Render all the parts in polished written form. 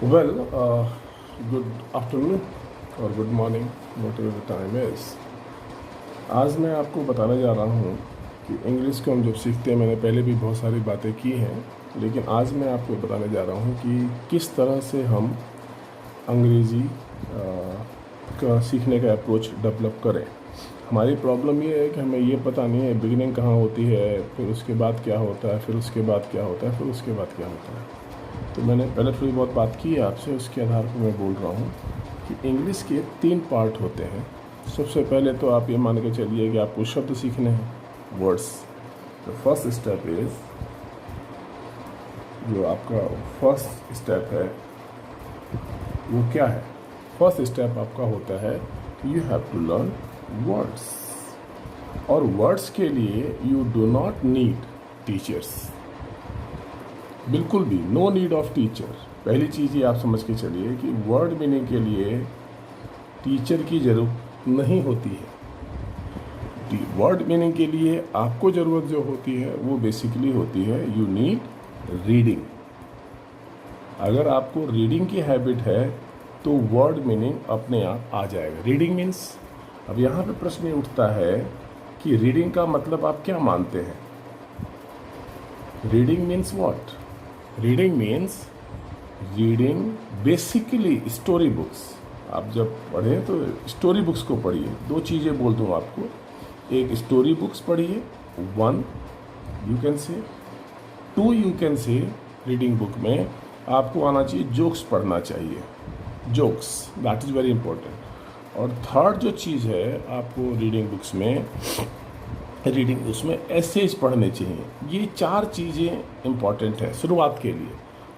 Well, good afternoon और good morning whatever the time is। आज मैं आपको बताने जा रहा हूँ कि इंग्लिश को हम जब सीखते हैं, मैंने पहले भी बहुत सारी बातें की हैं, लेकिन आज मैं आपको बताने जा रहा हूँ कि किस तरह से हम अंग्रेज़ी का सीखने का अप्रोच डेवलप करें। हमारी प्रॉब्लम ये है कि हमें ये पता नहीं है बिगिनिंग कहाँ होती है, फिर उसके बाद क्या होता है, फिर उसके बाद क्या होता है, फिर उसके बाद क्या होता है। तो मैंने पहले थोड़ी बहुत बात की है आपसे, उसके आधार पर मैं बोल रहा हूँ कि इंग्लिश के 3 पार्ट होते हैं। सबसे पहले तो आप ये मान के चलिए कि आपको शब्द सीखने हैं, words. The first step is, जो आपका फर्स्ट स्टेप है वो क्या है? फर्स्ट स्टेप आपका होता है you have to learn words. और वर्ड्स के लिए you do not need teachers, बिल्कुल भी नो नीड ऑफ टीचर। पहली चीज़ ये आप समझ के चलिए कि वर्ड मीनिंग के लिए टीचर की ज़रूरत नहीं होती है। वर्ड मीनिंग के लिए आपको ज़रूरत जो होती है वो बेसिकली होती है यू नीड रीडिंग। अगर आपको रीडिंग की हैबिट है तो वर्ड मीनिंग अपने आप आ जाएगा। रीडिंग मीन्स, अब यहाँ पे प्रश्न ये उठता है कि रीडिंग का मतलब आप क्या मानते हैं? Reading means what? Reading means reading basically story books. आप जब पढ़ें तो स्टोरी बुक्स को पढ़िए। 2 चीज़ें बोल दूँ आपको, एक स्टोरी बुक्स पढ़िए, 1 you can say, 2 you can say reading book में आपको आना चाहिए जोक्स पढ़ना चाहिए, jokes, that is very important. और थर्ड जो चीज़ है आपको रीडिंग बुक्स में एसेज पढ़ने चाहिए। ये 4 चीज़ें इंपॉर्टेंट है शुरुआत के लिए।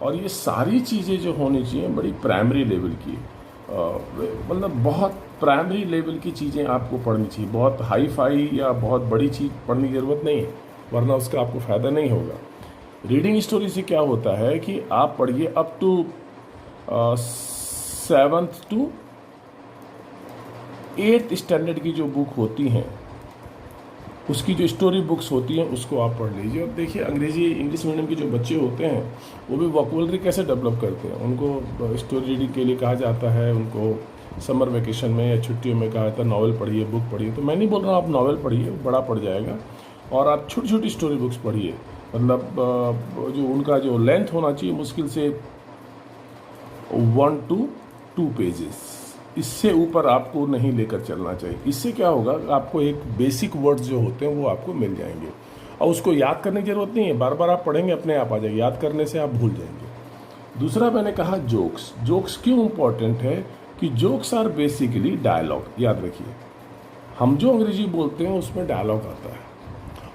और ये सारी चीज़ें जो होनी चाहिए बड़ी प्राइमरी लेवल की, मतलब बहुत प्राइमरी लेवल की चीज़ें आपको पढ़नी चाहिए। बहुत हाई फाई या बहुत बड़ी चीज़ पढ़ने की ज़रूरत नहीं है, वरना उसका आपको फ़ायदा नहीं होगा। रीडिंग स्टोरी से क्या होता है कि आप पढ़िए up to 7th to 8th standard की जो बुक होती हैं, उसकी जो स्टोरी बुक्स होती हैं उसको आप पढ़ लीजिए। और देखिए इंग्लिश मीडियम के जो बच्चे होते हैं वो भी वोकैबुलरी कैसे डेवलप करते हैं। उनको स्टोरी रीडिंग के लिए कहा जाता है, उनको समर वेकेशन में या छुट्टियों में कहा जाता है नॉवल पढ़िए, बुक पढ़िए। तो मैं नहीं बोल रहा हूँ आप नॉवल पढ़िए, बड़ा पड़ जाएगा, और आप छोटी छोटी स्टोरी बुक्स पढ़िए। मतलब जो उनका जो लेंथ होना चाहिए मुश्किल से 1 to 2 पेजेस, इससे ऊपर आपको नहीं लेकर चलना चाहिए। इससे क्या होगा, आपको एक बेसिक वर्ड्स जो होते हैं वो आपको मिल जाएंगे, और उसको याद करने की ज़रूरत नहीं है, बार बार आप पढ़ेंगे अपने आप आ जाएगी, याद करने से आप भूल जाएंगे। दूसरा मैंने कहा जोक्स। जोक्स क्यों इम्पॉर्टेंट है कि जोक्स आर बेसिकली डायलॉग। याद रखिए, हम जो अंग्रेजी बोलते हैं उसमें डायलॉग आता है,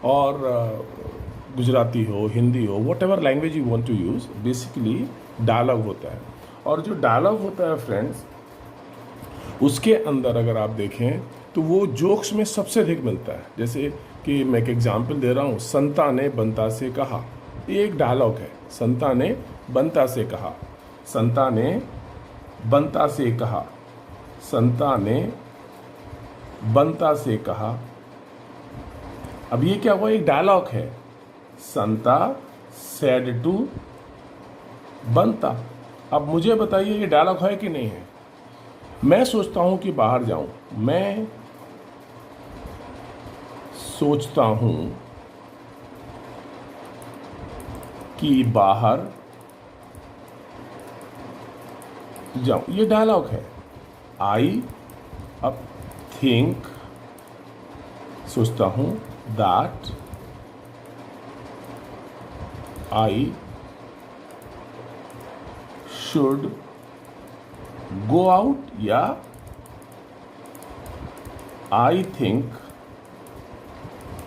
और गुजराती हो, हिंदी हो, whatever language you want to use, basically dialogue होता है। और जो डायलॉग होता है फ्रेंड्स, उसके अंदर अगर आप देखें तो वो जोक्स में सबसे अधिक मिलता है। जैसे कि मैं एक एग्जांपल दे रहा हूँ, संता ने बंता से कहा, ये एक डायलॉग है। संता ने बंता से कहा, संता ने बंता से कहा, संता ने बंता से कहा। अब ये क्या हुआ, एक डायलॉग है। संता सेड टू बंता। अब मुझे बताइए ये डायलॉग है कि नहीं है? मैं सोचता हूं कि बाहर जाऊं, मैं सोचता हूं कि बाहर जाऊं, ये डायलॉग है। आई अब थिंक, सोचता हूं, that I should go out, या I think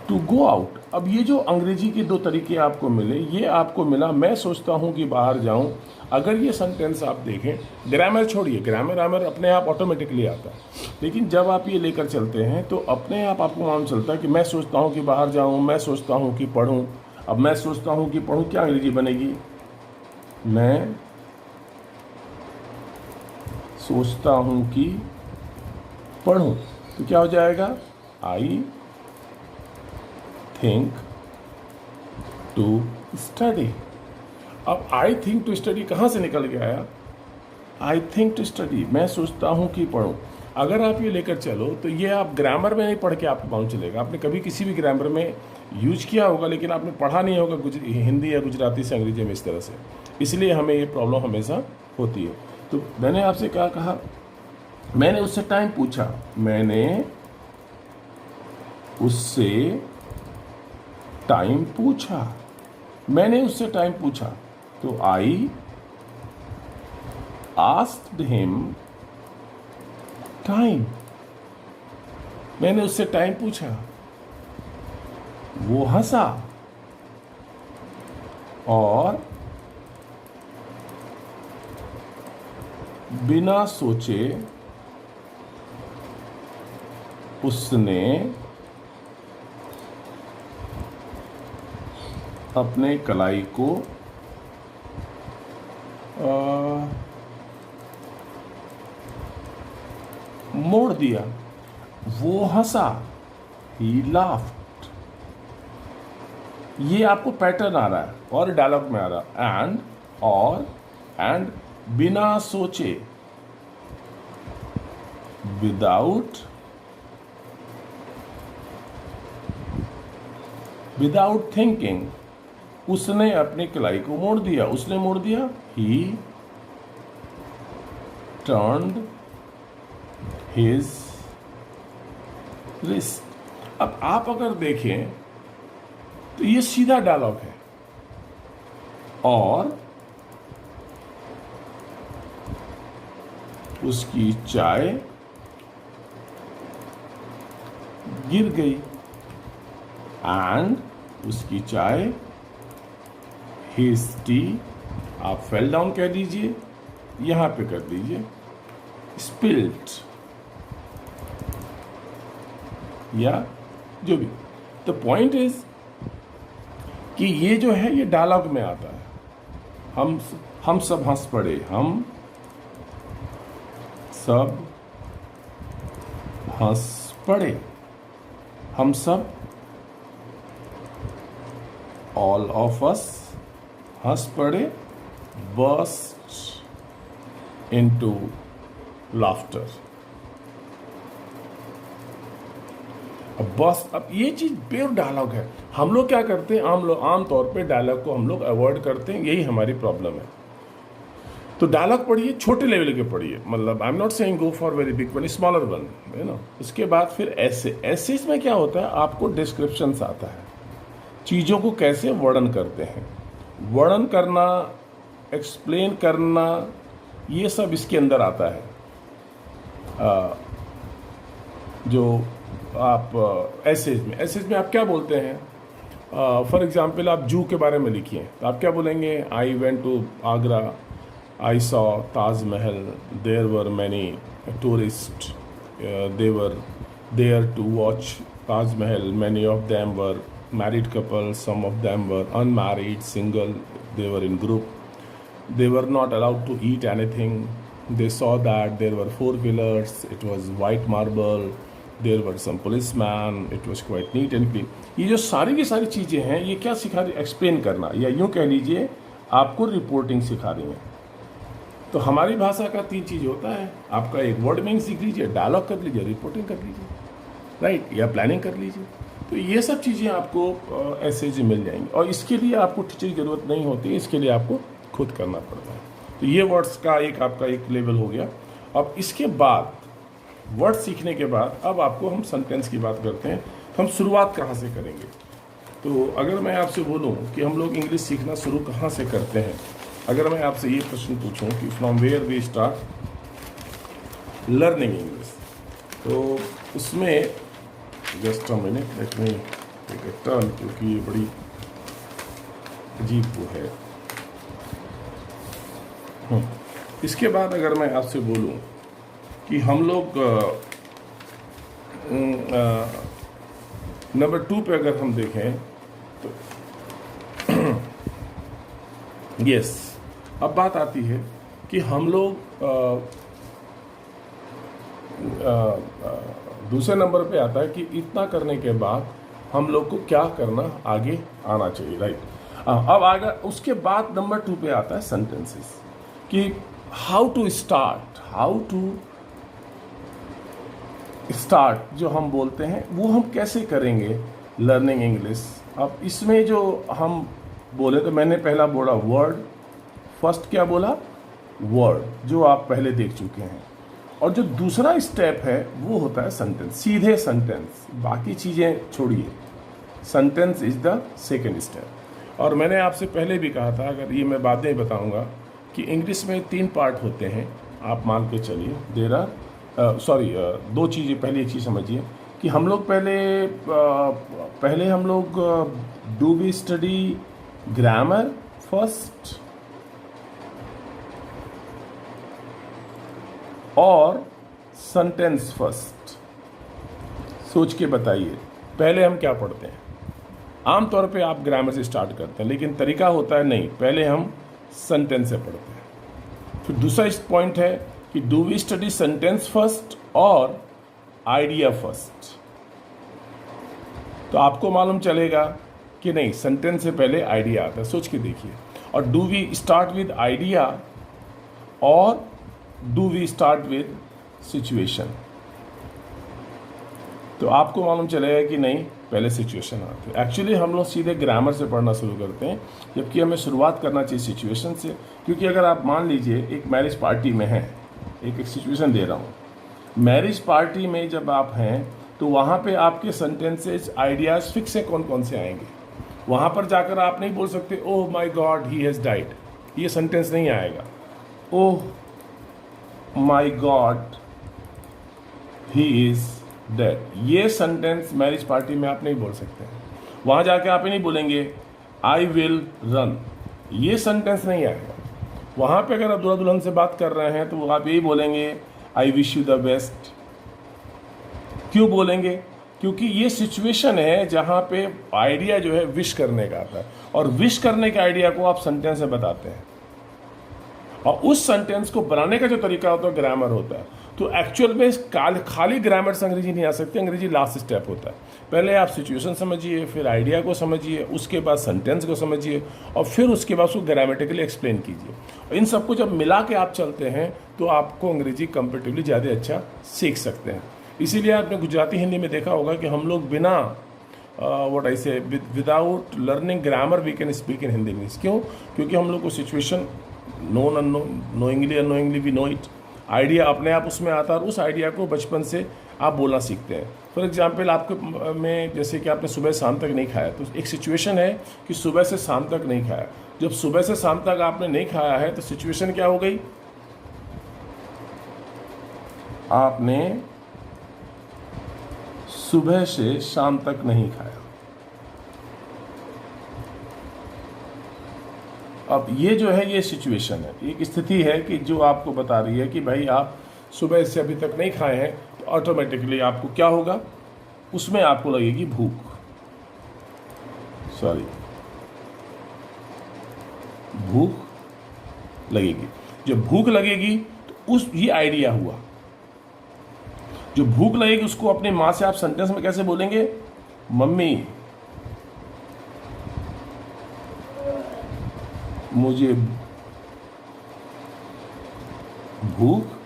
to go out. अब ये जो अंग्रेजी के 2 तरीके आपको मिले, ये आपको मिला मैं सोचता हूँ कि बाहर जाऊँ। अगर ये सेंटेंस आप देखें, ग्रामर छोड़िए, ग्रामर अपने आप ऑटोमेटिकली आता है, लेकिन जब आप ये लेकर चलते हैं तो अपने आप आपको मालूम चलता है कि मैं सोचता हूँ कि बाहर जाऊँ, मैं सोचता हूँ कि पढ़ूँ। अब मैं सोचता हूँ कि पढ़ूँ, क्या अंग्रेजी बनेगी? मैं सोचता हूँ कि पढ़ूँ, तो क्या हो जाएगा? I think to study. अब आई थिंक टू स्टडी कहाँ से निकल के आया? आई थिंक टू स्टडी, मैं सोचता हूँ कि पढ़ूँ। अगर आप ये लेकर चलो तो ये आप ग्रामर में नहीं पढ़ के आपको मालूम चलेगा। आपने कभी किसी भी ग्रामर में यूज किया होगा लेकिन आपने पढ़ा नहीं होगा हिंदी या गुजराती से अंग्रेजी में इस तरह से, इसलिए हमें ये प्रॉब्लम हमेशा होती है। तो मैंने आपसे क्या कहा, मैंने उससे टाइम पूछा, मैंने उससे टाइम पूछा, मैंने उससे टाइम पूछा, तो आई आस्क्ड हिम टाइम, मैंने उससे टाइम पूछा, वो हंसा और बिना सोचे उसने अपने कलाई को मोड़ दिया, वो हंसा, ही लाफ्ड। ये आपको पैटर्न आ रहा है और डायलॉग में आ रहा है, एंड बिना सोचे, विदाउट थिंकिंग, उसने अपनी कलाई को मोड़ दिया, उसने मोड़ दिया, ही टर्न्ड हिज रिस्ट। अब आप अगर देखें तो ये सीधा डायलॉग है और उसकी चाय गिर गई, एंड उसकी चाय, हिज टी, आप फेल डाउन कह दीजिए, यहां पे कर दीजिए स्पिल्ड, या जो भी। द पॉइंट इज कि ये जो है ये डायलॉग में आता है। हम सब हंस पड़े, हम सब हंस पड़े, हम सब, ऑल ऑफ अस हंस पड़े, बर्स्ट इनटू लाफ्टर। अब ये चीज प्योर डायलॉग है। हम लोग क्या करते हैं, आम तौर पे डायलॉग को हम लोग अवॉइड करते हैं, यही हमारी प्रॉब्लम है। तो डायलॉग पढ़िए, छोटे लेवल के पढ़िए, मतलब I am not saying go for very big one, smaller one, है ना। उसके बाद फिर ऐसे में क्या होता है, आपको डिस्क्रिप्शन आता है, चीज़ों को कैसे वर्णन करते हैं, वर्णन करना, एक्सप्लेन करना, ये सब इसके अंदर आता है। जो आप एसेज में आप क्या बोलते हैं, फॉर एग्जाम्पल आप जू के बारे में लिखिए तो आप क्या बोलेंगे, I went to Agra, I saw Taj Mahal. There were many tourists. They were there to watch Taj Mahal. Many of them were married couples. Some of them were unmarried, single. They were in group. They were not allowed to eat anything. They saw that there were 4 pillars. It was white marble. There were some policemen. It was quite neat and clean. ये जो सारी की सारी चीज़ें हैं, ये क्या सिखा रही, एक्सप्लेन करना, या यूँ कह लीजिए आपको रिपोर्टिंग सिखा रही हैं। तो हमारी भाषा का 3 चीज़ होता है, आपका एक वर्ड मीनिंग सीख लीजिए, डायलॉग कर लीजिए, रिपोर्टिंग कर लीजिए, राइट, या प्लानिंग कर लीजिए। तो ये सब चीज़ें आपको ऐसे ही मिल जाएंगी और इसके लिए आपको टीचर की ज़रूरत नहीं होती, इसके लिए आपको खुद करना पड़ता है। तो ये वर्ड्स का आपका एक लेवल हो गया। अब इसके बाद वर्ड सीखने के बाद अब आपको हम सेंटेंस की बात करते हैं। तो हम शुरुआत कहाँ से करेंगे, तो अगर मैं आपसे बोलूँ कि हम लोग इंग्लिश सीखना शुरू कहाँ से करते हैं, अगर मैं आपसे ये प्रश्न पूछूं कि from where we start learning English, तो उसमें just a minute, let me take a turn, क्योंकि ये बड़ी अजीब वो है। इसके बाद अगर मैं आपसे बोलूं कि हम लोग नंबर 2 पे अगर हम देखें तो यस, अब बात आती है कि हम लोग दूसरे नंबर पे आता है कि इतना करने के बाद हम लोग को क्या करना आगे आना चाहिए, राइट। अब आगे उसके बाद नंबर 2 पे आता है सेंटेंसेस, कि हाउ टू स्टार्ट जो हम बोलते हैं वो हम कैसे करेंगे लर्निंग इंग्लिश। अब इसमें जो हम बोले तो मैंने पहला बोला वर्ड, फर्स्ट क्या बोला, वर्ड जो आप पहले देख चुके हैं, और जो दूसरा स्टेप है वो होता है सेंटेंस, सीधे सेंटेंस, बाकी चीज़ें छोड़िए, sentence is the second step. और मैंने आपसे पहले भी कहा था, अगर ये मैं बातें बताऊंगा कि इंग्लिश में 3 पार्ट होते हैं, आप मान के चलिए देर आर दो चीज़ें। पहले एक चीज़ समझिए कि हम लोग पहले हम लोग do we study grammar first और सेंटेंस फर्स्ट। सोच के बताइए पहले हम क्या पढ़ते हैं। आमतौर पे आप ग्रामर से स्टार्ट करते हैं, लेकिन तरीका होता है नहीं, पहले हम सेंटेंस से पढ़ते हैं। फिर दूसरा इस पॉइंट है कि do we study sentence first और आइडिया फर्स्ट। तो आपको मालूम चलेगा कि नहीं, सेंटेंस से पहले आइडिया आता है। सोच के देखिए। Or do we start with idea or do we start with situation. तो आपको मालूम चलेगा कि नहीं, पहले सिचुएशन आती है। एक्चुअली हम लोग सीधे ग्रामर से पढ़ना शुरू करते हैं, जबकि हमें शुरुआत करना चाहिए सिचुएशन से। क्योंकि अगर आप मान लीजिए एक मैरिज पार्टी में हैं, एक सिचुएशन दे रहा हूँ, मैरिज पार्टी में जब आप हैं तो वहाँ पे आपके सेंटेंसेस आइडियाज़ फिक्स है कौन कौन से आएंगे। वहाँ पर जाकर आप नहीं बोल सकते oh my God he has died, ये सेंटेंस नहीं आएगा। Oh my God he is dead, ये सेंटेंस मैरिज पार्टी में आप नहीं बोल सकते। वहाँ जाके आप ही नहीं बोलेंगे आई विल रन, ये सेंटेंस नहीं आएगा। वहाँ पे अगर आप दूल्हा दुल्हन से बात कर रहे हैं तो आप यही बोलेंगे I wish you the best. क्यों बोलेंगे? क्योंकि ये सिचुएशन है जहाँ पे आइडिया जो है विश करने का आता है, और विश करने के आइडिया को आप सेंटेंस से बताते हैं, और उस सेंटेंस को बनाने का जो तरीका होता है ग्रामर होता है। तो एक्चुअल में खाली ग्रामर से अंग्रेजी नहीं आ सकती, अंग्रेजी लास्ट स्टेप होता है। पहले आप सिचुएशन समझिए, फिर आइडिया को समझिए, उसके बाद सेंटेंस को समझिए, और फिर उसके बाद उसको ग्रामेटिकली एक्सप्लेन कीजिए। इन सबको जब मिला के आप चलते हैं तो आपको अंग्रेजी कंपेरेटिवली ज़्यादा अच्छा सीख सकते हैं। इसीलिए आपने गुजराती हिंदी में देखा होगा कि हम लोग बिना what I say without learning grammar we can speak in Hindi English. क्यों? क्योंकि हम लोग को situation known unknown, knowingly unknowingly we know it, idea अपने आप उसमें आता है, और उस आइडिया को बचपन से आप बोलना सीखते हैं। फॉर एग्जाम्पल आपके में जैसे कि आपने सुबह शाम तक नहीं खाया, तो एक सिचुएशन है कि सुबह से शाम तक नहीं खाया। जब सुबह से शाम तक आपने नहीं खाया है तो सिचुएशन क्या हो गई? आपने सुबह से शाम तक नहीं खाया। अब ये जो है ये सिचुएशन है, एक स्थिति है कि जो आपको बता रही है कि भाई आप सुबह से अभी तक नहीं खाए हैं, तो ऑटोमेटिकली आपको क्या होगा, उसमें आपको लगेगी भूख, भूख लगेगी। जब भूख लगेगी तो ये आइडिया हुआ। जो भूख लगेगी उसको अपनी माँ से आप सेंटेंस में कैसे बोलेंगे? मम्मी मुझे भूख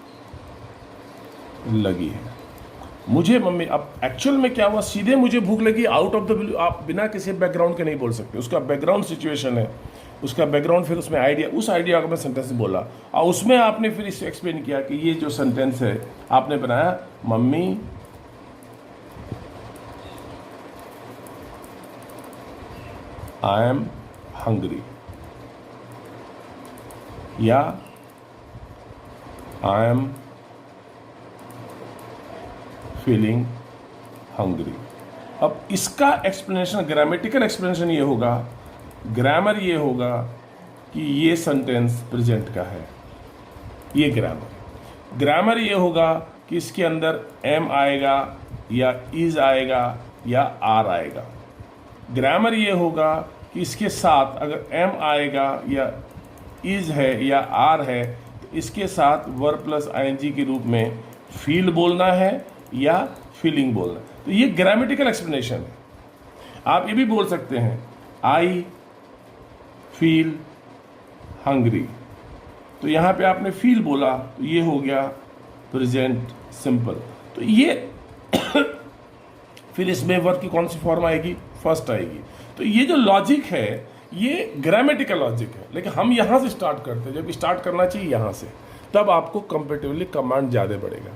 लगी है। मुझे मम्मी, अब एक्चुअल में क्या हुआ, सीधे मुझे भूख लगी आउट ऑफ द ब्लू, आप बिना किसी बैकग्राउंड के नहीं बोल सकते। उसका बैकग्राउंड सिचुएशन है, उसका बैकग्राउंड, फिर उसमें आइडिया, उस आइडिया को मैं सेंटेंस में बोला, और उसमें आपने फिर इसे एक्सप्लेन किया कि ये जो सेंटेंस है आपने बनाया, मम्मी आई एम हंग्री, या आई एम फीलिंग हंग्री। अब इसका एक्सप्लेनेशन, ग्रामेटिकल एक्सप्लेनेशन ये होगा, ग्रामर ये होगा कि ये सेंटेंस प्रेजेंट का है, ये ग्रामर ये होगा कि इसके अंदर एम आएगा या इज आएगा या आर आएगा। ग्रामर ये होगा कि इसके साथ अगर एम आएगा या इज है या आर है तो इसके साथ वर्ब प्लस आईएनजी के रूप में फील बोलना है या फीलिंग बोलना है। तो ये ग्रामेटिकल एक्सप्लेनेशन है। आप ये भी बोल सकते हैं आई फील हंग्री, तो यहाँ पे आपने फील बोला तो ये हो गया प्रेजेंट सिंपल। तो ये फिर इसमें वर्ब की कौन सी फॉर्म आएगी, फर्स्ट आएगी। तो ये जो लॉजिक है ये ग्रामेटिकल लॉजिक है, लेकिन हम यहाँ से स्टार्ट करते हैं, जब स्टार्ट करना चाहिए यहाँ से, तब आपको कंपेरेटिवली कमांड ज़्यादा बढ़ेगा।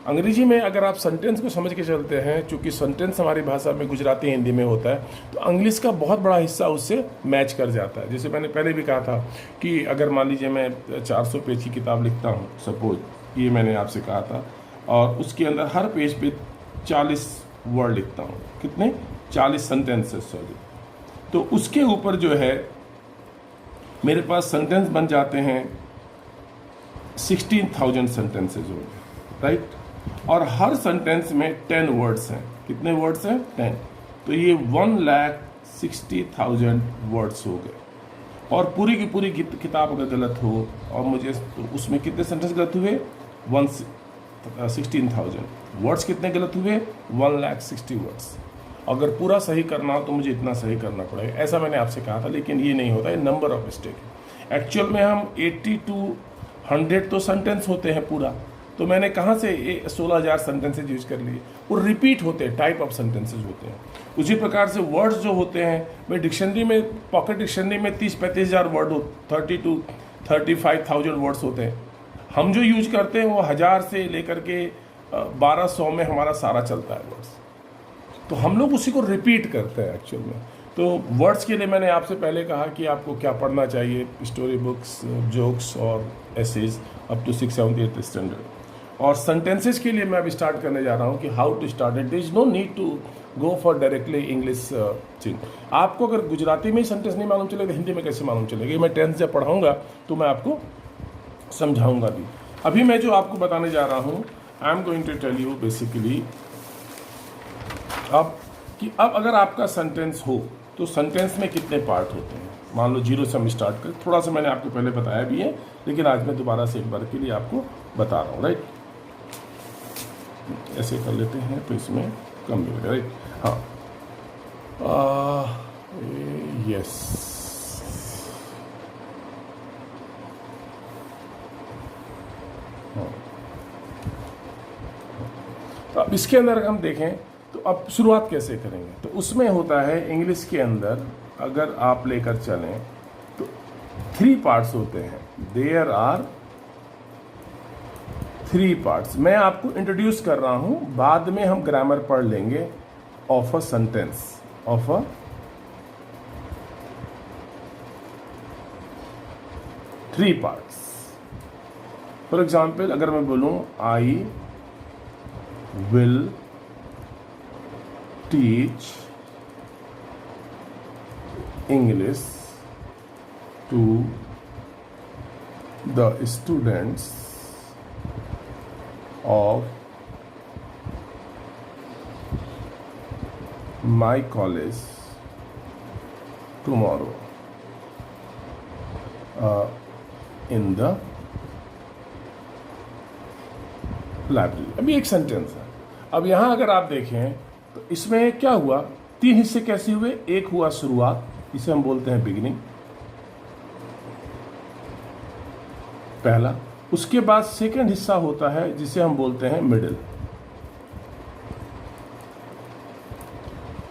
अंग्रेजी में अगर आप सेंटेंस को समझ के चलते हैं, चूंकि सेंटेंस हमारी भाषा में गुजराती हिंदी में होता है, तो इंग्लिश का बहुत बड़ा हिस्सा उससे मैच कर जाता है। जैसे मैंने पहले भी कहा था कि अगर मान लीजिए मैं 400 पेज की किताब लिखता हूँ, सपोज ये मैंने आपसे कहा था, और उसके अंदर हर पेज पे 40 वर्ड लिखता हूँ, कितने, 40 सेंटेंसेस सॉरी, तो उसके ऊपर जो है मेरे पास सेंटेंस बन जाते हैं 16,000 सेंटेंसेज हो गए, राइट। और हर सेंटेंस में 10 वर्ड्स हैं, कितने वर्ड्स हैं, 10, तो ये 1,60,000 वर्ड्स हो गए। और पूरी की पूरी किताब अगर गलत हो और मुझे तो उसमें कितने सेंटेंस गलत हुए, 16,000 वर्ड्स कितने गलत हुए, 1,60,000 वर्ड्स। अगर पूरा सही करना हो तो मुझे इतना सही करना पड़ेगा, ऐसा मैंने आपसे कहा था, लेकिन ये नहीं होता, ये नंबर ऑफ मिस्टेक है। एक्चुअल में हम 80 to 100 तो सेंटेंस होते हैं पूरा, तो मैंने कहाँ से 16,000 सेंटेंसेज यूज कर लिए, वो रिपीट होते हैं, टाइप ऑफ सेंटेंसेज होते हैं। उसी प्रकार से वर्ड्स जो होते हैं, मैं डिक्शनरी में, पॉकेट डिक्शनरी में 30-35,000 वर्ड हो, 30 to 35,000 वर्ड्स होते हैं। हम जो यूज करते हैं वो 1000 से लेकर के 1200 में हमारा सारा चलता है वर्ड्स, तो हम लोग उसी को रिपीट करते हैं एक्चुअल में। तो वर्ड्स के लिए मैंने आपसे पहले कहा कि आपको क्या पढ़ना चाहिए, स्टोरी बुक्स, जोक्स और essays up to 6th 7th 8th standard. और सेंटेंसेस के लिए मैं अभी स्टार्ट करने जा रहा हूँ कि how to start it. There is no need to go for directly English thing. आपको अगर गुजराती में ही सेंटेंस नहीं मालूम चलेगा, हिंदी में कैसे मालूम चलेगा? मैं टेंस जब पढ़ाऊँगा तो मैं आपको समझाऊँगा भी। अभी मैं जो आपको बताने जा रहा हूँ, I am going to tell you basically अब अगर आपका सेंटेंस हो तो सेंटेंस में कितने पार्ट होते हैं। मान लो 0 से हम स्टार्ट करें, थोड़ा सा मैंने आपको पहले बताया भी है, लेकिन आज मैं दोबारा से एक बार के लिए आपको बता रहा हूँ, राइट। ऐसे कर लेते हैं तो इसमें कम मिलेगा, राइट। हाँ, यस, तो अब इसके अंदर हम देखें तो अब शुरुआत कैसे करेंगे, तो उसमें होता है इंग्लिश के अंदर अगर आप लेकर चलें तो 3 पार्ट्स होते हैं। There are 3 parts. मैं आपको इंट्रोड्यूस कर रहा हूं, बाद में हम ग्रामर पढ़ लेंगे of a sentence, of a 3 parts. For example अगर मैं बोलूं I will teach English to the students of my college tomorrow in the library। अभी एक सेंटेंस है। अब यहां अगर आप देखें तो इसमें क्या हुआ, 3 हिस्से कैसे हुए। एक हुआ शुरुआत, इसे हम बोलते हैं बिगिनिंग, पहला। उसके बाद सेकंड हिस्सा होता है जिसे हम बोलते हैं मिडिल,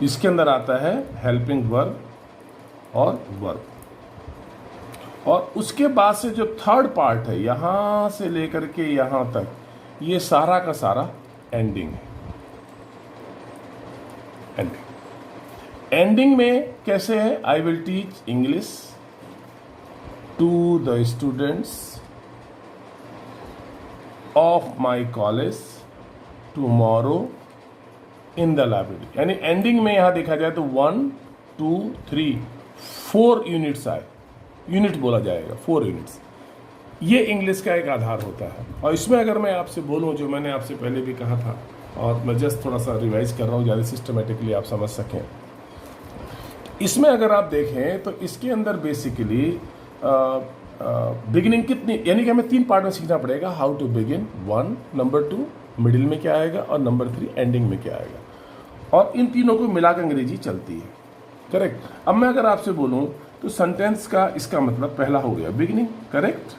इसके अंदर आता है हेल्पिंग वर्ब और वर्ब। और उसके बाद से जो थर्ड पार्ट है, यहां से लेकर के यहां तक, ये सारा का सारा एंडिंग है। एंडिंग में कैसे है, I will teach English to the students of my college tomorrow in the library. यानी एंडिंग में यहां देखा जाए तो 1 2 3 4 यूनिट्स आए, यूनिट बोला जाएगा, 4 यूनिट्स। ये इंग्लिश का एक आधार होता है। और इसमें अगर मैं आपसे बोलूं, जो मैंने आपसे पहले भी कहा था और मैं जस्ट थोड़ा सा रिवाइज कर रहा हूँ ज़्यादा सिस्टमेटिकली आप समझ सकें, इसमें अगर आप देखें तो इसके अंदर बेसिकली बिगिनिंग कितनी, यानी कि हमें 3 पार्ट में सीखना पड़ेगा। How to begin 1, number 2 middle में क्या आएगा, और नंबर 3 एंडिंग में क्या आएगा। और इन तीनों को मिलाकर अंग्रेजी चलती है, करेक्ट। अब मैं अगर आपसे बोलूं तो सेंटेंस का इसका मतलब पहला हो गया बिगिनिंग, करेक्ट।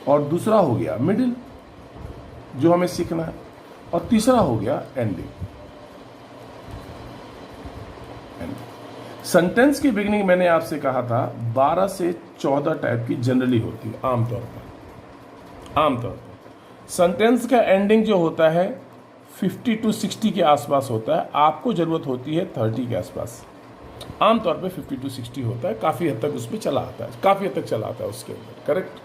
और दूसरा हो गया मिडिल जो हमें सीखना है, और तीसरा हो गया एंडिंग। सेंटेंस की बिगिनिंग मैंने आपसे कहा था 12 से 14 टाइप की जनरली होती है आमतौर पर। सेंटेंस का एंडिंग जो होता है 50 to 60 के आसपास होता है, आपको जरूरत होती है 30 के आसपास। आमतौर पे 50 to 60 होता है, काफी हद तक उसमें चला आता है, काफी हद तक चला आता है उसके अंदर, करेक्ट।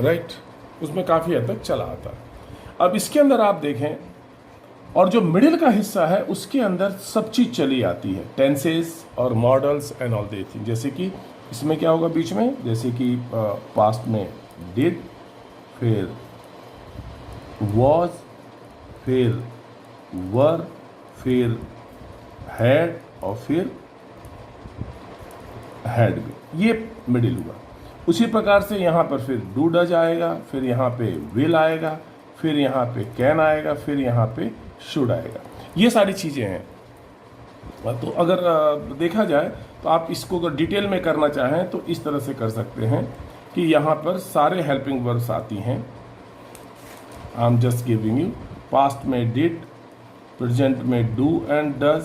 राइट, उसमें काफी हद तक चला आता है। अब इसके अंदर आप देखें, और जो मिडिल का हिस्सा है उसके अंदर सब चीज चली आती है, टेंसेस और models and all they thing. जैसे कि इसमें क्या होगा बीच में, जैसे कि पास्ट में डिड, फिर वॉज, फिर वर, फिर हैड, और फिर हैड भी, ये मिडिल हुआ। उसी प्रकार से यहाँ पर फिर डू डज आएगा, फिर यहाँ पे विल आएगा, फिर यहाँ पे कैन आएगा, फिर यहाँ पे शुड आएगा। ये सारी चीज़ें हैं। तो अगर देखा जाए तो आप इसको अगर डिटेल में करना चाहें तो इस तरह से कर सकते हैं कि यहाँ पर सारे हेल्पिंग वर्ब्स आती हैं। I am just giving you, past में डिड, प्रेजेंट में डू एंड डज,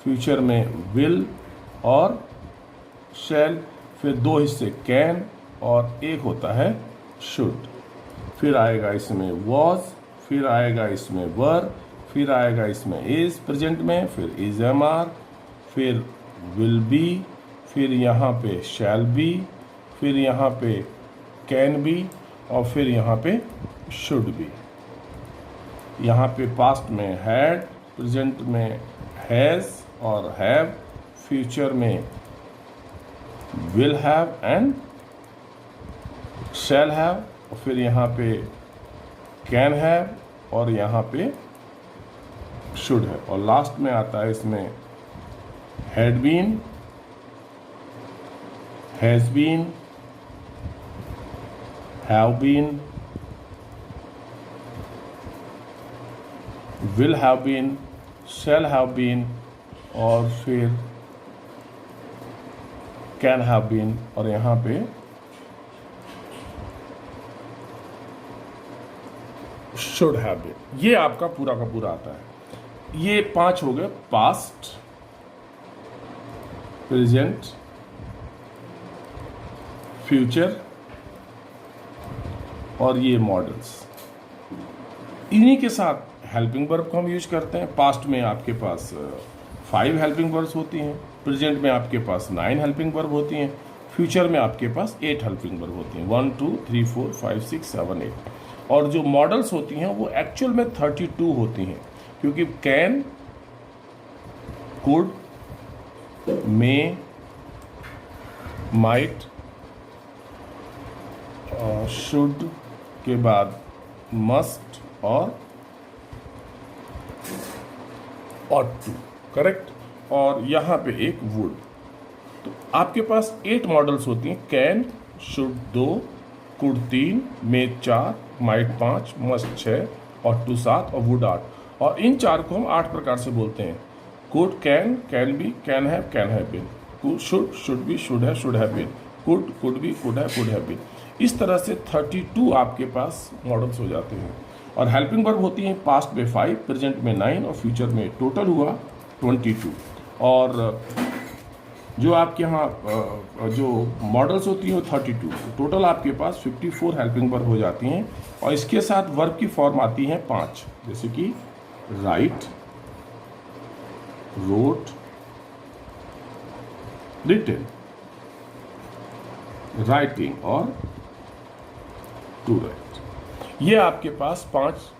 फ्यूचर में विल और शैल, फिर दो हिस्से कैन और एक होता है शुड, फिर आएगा इसमें वॉज, फिर आएगा इसमें वर, फिर आएगा इसमें इज प्रेजेंट में, फिर इज एम आर, फिर विल बी, फिर यहाँ पे शैल बी, फिर यहाँ पे कैन बी, और फिर यहाँ पे शुड बी। यहाँ पे पास्ट में हैड, प्रेजेंट में हैज़ और हैव, फ्यूचर में will have and shall have, और फिर यहाँ पे कैन हैव और यहाँ पे शुड है, और लास्ट में आता है इसमें had been, has been, have been, will have been, shall have been, और फिर कैन हैव बीन, और यहाँ पे शुड हैव बीन। ये आपका पूरा का पूरा आता है। ये 5 हो गए, पास्ट, प्रेजेंट, फ्यूचर और ये मॉडल्स। इन्हीं के साथ हेल्पिंग वर्ब को हम यूज करते हैं। पास्ट में आपके पास 5 हेल्पिंग वर्ब्स होती हैं, प्रेजेंट में आपके पास 9 हेल्पिंग वर्ब होती हैं, फ्यूचर में आपके पास 8 हेल्पिंग वर्ब होती हैं, 1 2 3 4 5 6 7 8। और जो मॉडल्स होती हैं वो एक्चुअल में 32 होती हैं, क्योंकि can, could, may, might, should के बाद मस्ट और ऑट टू, करेक्ट। और यहाँ पे एक वुड। तो आपके पास 8 मॉडल्स होती हैं, can, should 2, could 3, may 4, might 5, must 6, ought to 7 और वुड 8। और इन 4 को हम 8 प्रकार से बोलते हैं। Could, can be, can have been, could, should be, should have been, could be, could have been. इस तरह से 32 आपके पास मॉडल्स हो जाते हैं। और हेल्पिंग वर्ब होती हैं पास्ट में 5, प्रेजेंट में 9 और फ्यूचर में टोटल हुआ 22। और जो आपके यहाँ जो मॉडल्स होती हैं वो 32, टोटल आपके पास 54 हेल्पिंग वर्ब हो जाती हैं। और इसके साथ वर्ब की फॉर्म आती हैं 5, जैसे कि राइट, रोट, रिटन, राइटिंग और टू राइट। ये आपके पास 5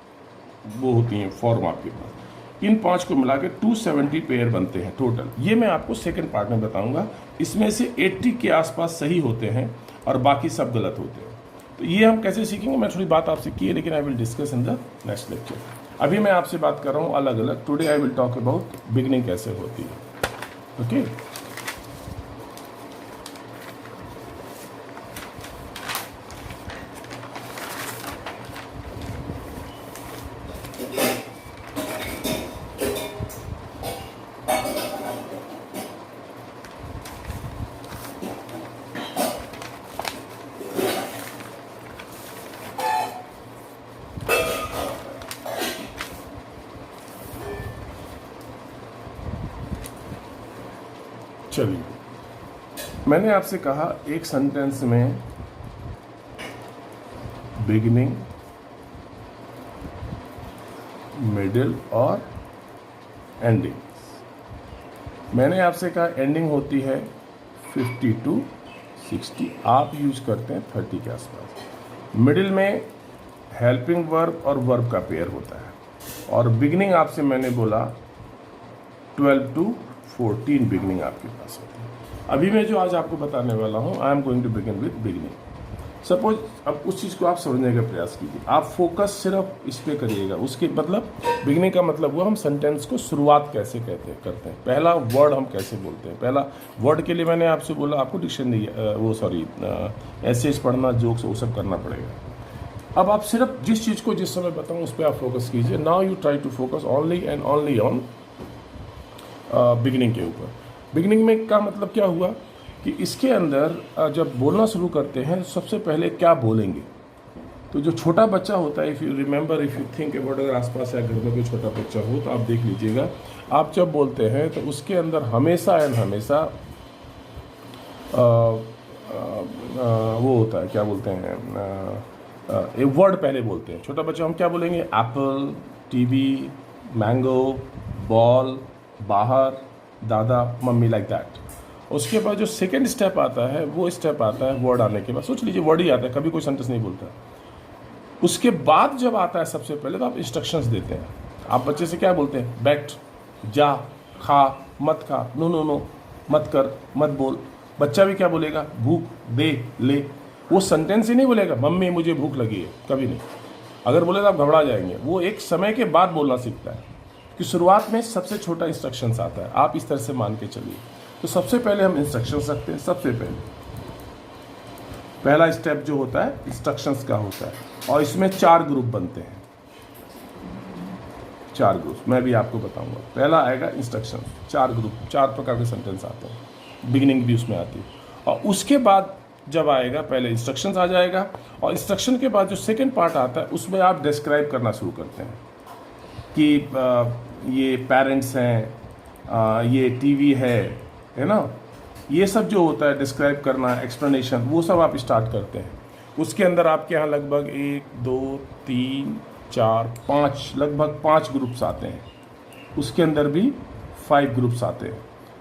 वो होती हैं फॉर्म आपके पास। इन 5 को मिला के 270 पेयर बनते हैं टोटल। ये मैं आपको सेकंड पार्ट में बताऊंगा। इसमें से 80 के आसपास सही होते हैं और बाकी सब गलत होते हैं। तो ये हम कैसे सीखेंगे, मैं थोड़ी बात आपसे की है, लेकिन I will discuss in the next lecture. अभी मैं आपसे बात कर रहा हूँ अलग अलग। Today I will talk about beginning कैसे होती है। ओके चलिए, मैंने आपसे कहा एक सेंटेंस में बिगिनिंग, मिडिल और एंडिंग। मैंने आपसे कहा एंडिंग होती है 50 to 60, आप यूज करते हैं 30 के आसपास। मिडिल में हेल्पिंग वर्ब और वर्ब का पेयर होता है, और बिगिनिंग आपसे मैंने बोला 12 to 14 बिगिनिंग आपके पास होती है। अभी मैं जो आज आपको बताने वाला हूँ, I am going to begin with beginning. Suppose अब उस चीज़ को आप समझने का प्रयास कीजिए, आप फोकस सिर्फ इस पे करिएगा। उसके मतलब बिगिनिंग का मतलब हुआ हम सेंटेंस को शुरुआत कैसे करते हैं, पहला वर्ड हम कैसे बोलते हैं। पहला वर्ड के लिए मैंने आपसे बोला आपको डिक्शनरी एसेज पढ़ना, जोक्स, वो सब करना पड़ेगा। अब आप सिर्फ जिस चीज़ को जिस समय बताऊँ उस पर आप फोकस कीजिए। Now you try to focus only and only on beginning के ऊपर। बिगिनिंग में का मतलब क्या हुआ कि इसके अंदर जब बोलना शुरू करते हैं सबसे पहले क्या बोलेंगे। तो जो छोटा बच्चा होता है, if you remember, if you think about, अगर आसपास या घर में कोई छोटा बच्चा हो तो आप देख लीजिएगा, आप जब बोलते हैं तो उसके अंदर हमेशा एंड हमेशा वो होता है, क्या बोलते हैं, एक वर्ड पहले बोलते हैं। छोटा बच्चा हम क्या बोलेंगे, एप्पल, टीवी, मैंगो, बॉल, बाहर, दादा, मम्मी, लाइक दैट। उसके बाद जो सेकेंड स्टेप आता है वो स्टेप आता है वर्ड आने के बाद। सोच लीजिए वर्ड ही आता है, कभी कोई सेंटेंस नहीं बोलता। उसके बाद जब आता है सबसे पहले तो आप इंस्ट्रक्शंस देते हैं। आप बच्चे से क्या बोलते हैं, बैठ, जा, खा, मत खा, नो नो नो, मत कर, मत बोल। बच्चा भी क्या बोलेगा, भूख, दे, ले। वो सेंटेंस ही नहीं बोलेगा मम्मी मुझे भूख लगी है, कभी नहीं। अगर बोले तो आप घबरा जाएंगे। वो एक समय के बाद बोलना सीखता है कि शुरुआत में सबसे छोटा इंस्ट्रक्शंस आता है। आप इस तरह से मान के चलिए। तो सबसे पहले हम इंस्ट्रक्शंस रखते हैं। सबसे पहला स्टेप जो होता है इंस्ट्रक्शंस का होता है, और इसमें 4 ग्रुप बनते हैं। 4 ग्रुप मैं भी आपको बताऊंगा। पहला आएगा इंस्ट्रक्शन, 4 ग्रुप, 4 प्रकार के सेंटेंस आते हैं, बिगिनिंग भी उसमें आती है। और उसके बाद जब आएगा, पहले इंस्ट्रक्शंस आ जाएगा, और इंस्ट्रक्शन के बाद जो सेकेंड पार्ट आता है उसमें आप डिस्क्राइब करना शुरू करते हैं कि ये पेरेंट्स हैं, ये टीवी है ना। ये सब जो होता है डिस्क्राइब करना, एक्सप्लेनेशन, वो सब आप स्टार्ट करते हैं। उसके अंदर आपके यहाँ लगभग 1 2 3 4 5 लगभग 5 ग्रुप्स आते हैं। उसके अंदर भी 5 ग्रुप्स आते हैं।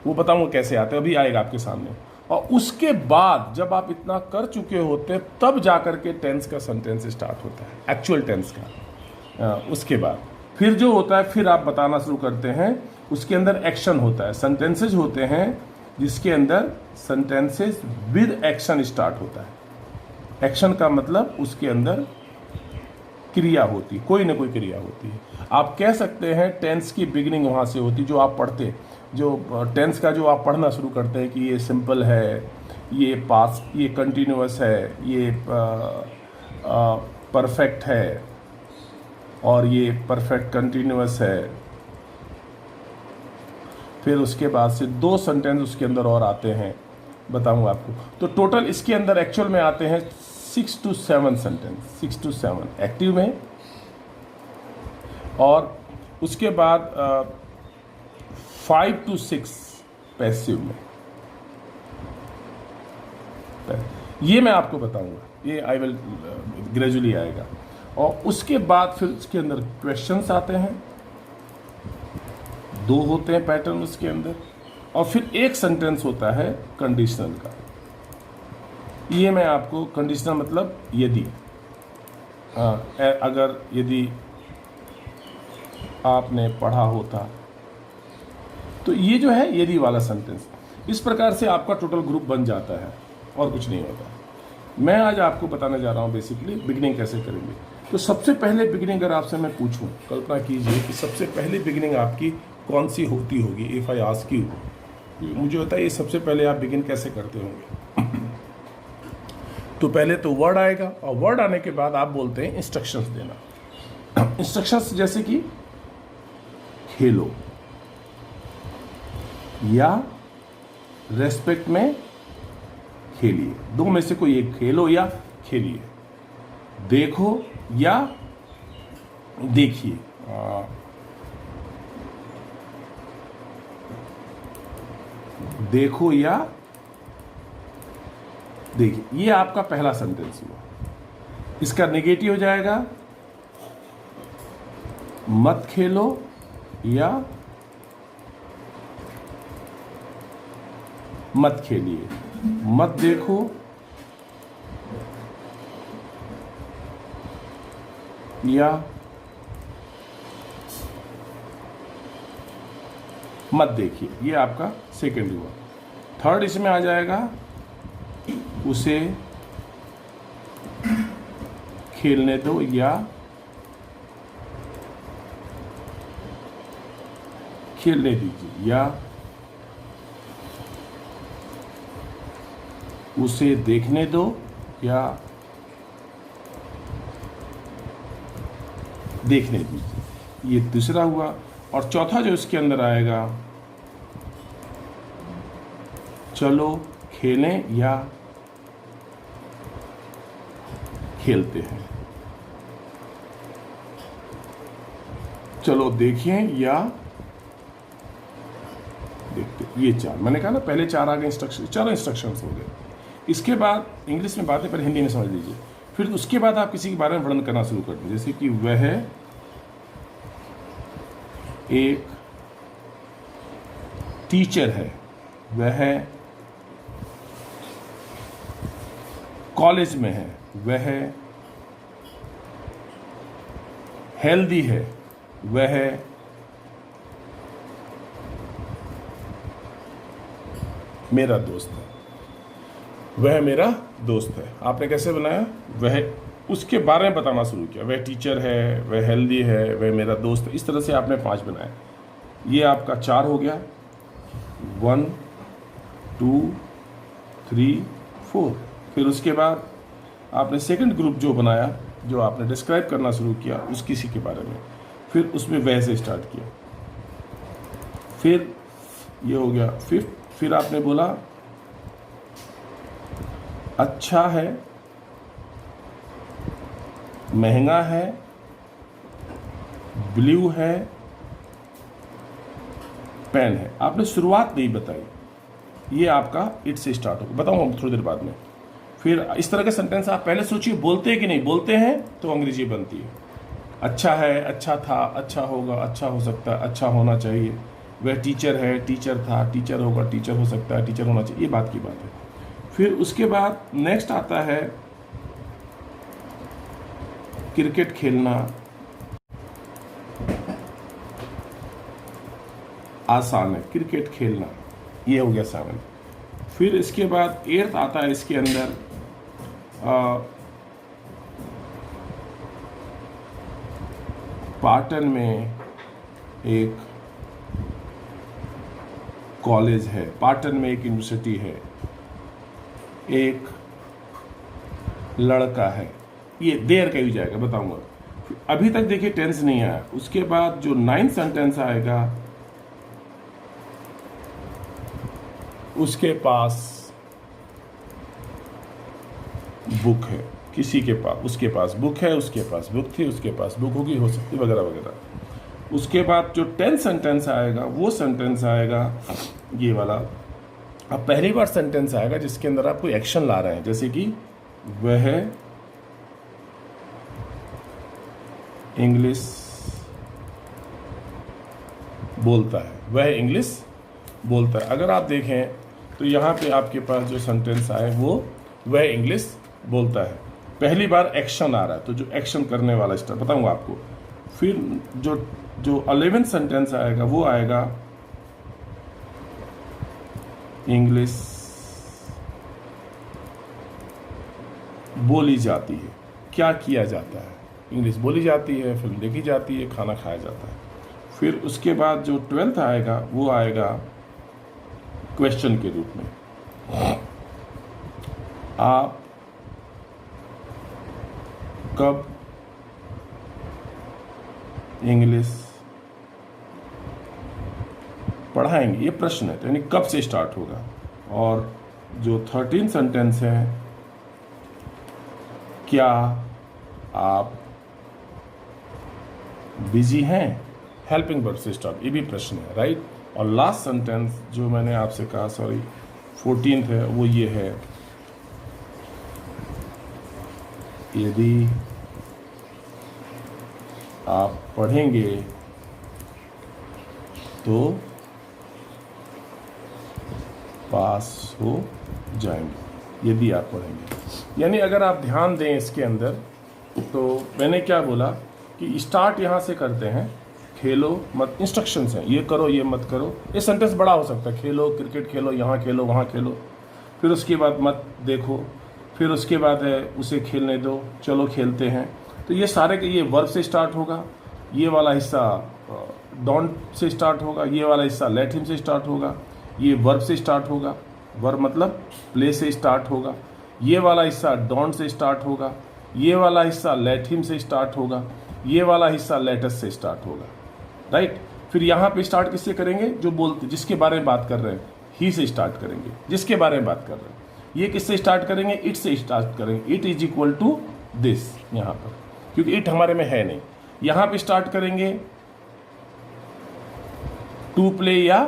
वो बताऊँगा कैसे आते हैं, अभी आएगा आपके सामने। और उसके बाद जब आप इतना कर चुके होते हैं तब जा कर के टेंस का सेंटेंस स्टार्ट होता है, एक्चुअल टेंस का। उसके बाद फिर जो होता है, फिर आप बताना शुरू करते हैं। उसके अंदर एक्शन होता है, सेंटेंसेज होते हैं जिसके अंदर सेंटेंसेज विद एक्शन स्टार्ट होता है। एक्शन का मतलब उसके अंदर क्रिया होती, कोई ना कोई क्रिया होती है। आप कह सकते हैं टेंस की बिगिनिंग वहाँ से होती, जो आप पढ़ते, जो टेंस का जो आप पढ़ना शुरू करते हैं कि ये सिंपल है, ये पास्ट, ये कंटिन्यूअस है, ये परफेक्ट है, और ये परफेक्ट कंटिन्यूअस है। फिर उसके बाद से 2 सेंटेंस उसके अंदर और आते हैं, बताऊंगा आपको। तो टोटल इसके अंदर एक्चुअल में आते हैं 6 to 7 सेंटेंस, 6 to 7 एक्टिव में, और उसके बाद 5 to 6 पैसिव में। ये मैं आपको बताऊंगा, ये आई विल ग्रेजुअली आएगा। और उसके बाद फिर उसके अंदर क्वेश्चंस आते हैं, 2 होते हैं पैटर्न उसके अंदर, और फिर एक सेंटेंस होता है कंडीशनल का। ये मैं आपको, कंडीशनल मतलब यदि, अगर यदि आपने पढ़ा होता, तो ये जो है यदि वाला सेंटेंस। इस प्रकार से आपका टोटल ग्रुप बन जाता है और कुछ नहीं होता। मैं आज आपको बताने जा रहा हूँ बेसिकली बिगिनिंग कैसे करेंगे। तो सबसे पहले बिगिनिंग अगर आपसे मैं पूछूं, कल्पना कीजिए कि सबसे पहले बिगिनिंग आपकी कौन सी होती होगी। इफ़ आई आस्क यू, मुझे बताइए सबसे पहले आप बिगिन कैसे करते होंगे। तो पहले तो वर्ड आएगा, और वर्ड आने के बाद आप बोलते हैं इंस्ट्रक्शंस देना। इंस्ट्रक्शंस जैसे कि खेलो, या रेस्पेक्ट में खेलिए, 2 में से कोई एक, खेलो या खेलिए, देखो या देखिए, देखो या देखिए, ये आपका पहला सेंटेंस हुआ। इसका नेगेटिव हो जाएगा मत खेलो या मत खेलिए, मत देखो या मत देखिए, ये आपका सेकंड हुआ। थर्ड इसमें आ जाएगा उसे खेलने दो या खेलने दीजिए, या उसे देखने दो या देखने दीजिए, ये दूसरा हुआ। और चौथा जो इसके अंदर आएगा, चलो खेलें या खेलते हैं, चलो देखें या देखते। ये चार मैंने कहा ना, पहले चार आगे इंस्ट्रक्शन, चारों इंस्ट्रक्शंस हो गए। इसके बाद इंग्लिश में बातें पहले हिंदी में समझ लीजिए, फिर उसके बाद आप किसी के बारे में वर्णन करना शुरू कर दें। जैसे कि वह एक टीचर है, वह कॉलेज में है, वह हेल्दी है, वह मेरा दोस्त है, वह मेरा दोस्त है। आपने कैसे बनाया? वह, उसके बारे में बताना शुरू किया, वह टीचर है, वह हेल्दी है, वह मेरा दोस्त है। इस तरह से आपने 5 बनाए। ये आपका 4 हो गया। 1 2 3 4। फिर उसके बाद आपने सेकंड ग्रुप जो बनाया, जो आपने डिस्क्राइब करना शुरू किया उस किसी के बारे में, फिर उसमें वह से स्टार्ट किया। फिर ये हो गया 5th। फिर आपने बोला अच्छा है, महंगा है, ब्लू है, पेन है। आपने शुरुआत नहीं बताई, ये आपका इट से स्टार्ट होगा, बताऊंगा थोड़ी देर बाद में। फिर इस तरह के सेंटेंस आप पहले सोचिए, बोलते हैं कि नहीं, बोलते हैं तो अंग्रेजी बनती है। अच्छा है, अच्छा था, अच्छा होगा, अच्छा हो सकता है, अच्छा होना चाहिए। वह टीचर है, टीचर था, टीचर होगा, टीचर हो सकता है, टीचर होना चाहिए, ये बात की बात है। फिर उसके बाद नेक्स्ट आता है क्रिकेट खेलना आसान है, क्रिकेट खेलना, ये हो गया 7। फिर इसके बाद 8th आता है इसके अंदर पाटन में एक कॉलेज है, पाटन में एक यूनिवर्सिटी है, एक लड़का है। ये देर का ही जाएगा, बताऊंगा। अभी तक देखिए टेंस नहीं आया। उसके बाद जो 9th सेंटेंस आएगा, उसके पास बुक है, किसी के पास, उसके पास बुक है, उसके पास बुक थी, उसके पास बुक होगी, हो सकती, वगैरह वगैरह। उसके बाद जो 10th सेंटेंस आएगा, वो सेंटेंस आएगा ये वाला। अब पहली बार सेंटेंस आएगा जिसके अंदर आप कोई एक्शन ला रहे हैं, जैसे कि वह इंग्लिश बोलता है, वह इंग्लिश बोलता है। अगर आप देखें तो यहाँ पे आपके पास जो सेंटेंस आए वो वह इंग्लिश बोलता है। पहली बार एक्शन आ रहा है, तो जो एक्शन करने वाला स्टेप बताऊंगा आपको। फिर जो 11th सेंटेंस आएगा वो आएगा इंग्लिश बोली जाती है, क्या किया जाता है, इंग्लिश बोली जाती है, फिल्म देखी जाती है, खाना खाया जाता है। फिर उसके बाद जो 12th आएगा वो आएगा क्वेश्चन के रूप में, आप कब इंग्लिश पढ़ाएंगे, ये प्रश्न है, तो यानी कब से स्टार्ट होगा। और जो 13th सेंटेंस है, क्या आप बिजी हैं, हेल्पिंग वर्ब से स्टार्ट, ये भी प्रश्न है, राइट। और लास्ट सेंटेंस जो मैंने आपसे कहा, सॉरी 14th है, वो ये है, यदि आप पढ़ेंगे तो पास हो जाएंगे। यदि आप पढ़ेंगे यानी अगर आप ध्यान दें इसके अंदर, तो मैंने क्या बोला कि स्टार्ट यहाँ से करते हैं, खेलो मत, इंस्ट्रक्शंस हैं, ये करो ये मत करो। ये सेंटेंस बड़ा हो सकता है, खेलो क्रिकेट खेलो, यहाँ खेलो वहाँ खेलो, फिर उसके बाद मत देखो, फिर उसके बाद है उसे खेलने दो, चलो खेलते हैं। तो ये सारे के ये वर्ब से स्टार्ट होगा, ये वाला हिस्सा डोंट से स्टार्ट होगा, ये वाला हिस्सा लेट हिम से स्टार्ट होगा, ये वर्ब से स्टार्ट होगा, वर्ब मतलब प्ले से स्टार्ट होगा, ये वाला हिस्सा डोंट से स्टार्ट होगा, ये वाला हिस्सा लेट हिम से स्टार्ट होगा, ये वाला हिस्सा लेट अस से स्टार्ट होगा, राइट। फिर यहाँ पे स्टार्ट किससे करेंगे, जो बोलते जिसके बारे में बात कर रहे हैं, ही से स्टार्ट करेंगे, जिसके बारे में बात कर रहे हैं। ये किससे स्टार्ट करेंगे, इट से स्टार्ट करेंगे, it is equal to this यहाँ पर, क्योंकि इट हमारे में है नहीं। यहाँ पे स्टार्ट करेंगे टू प्ले या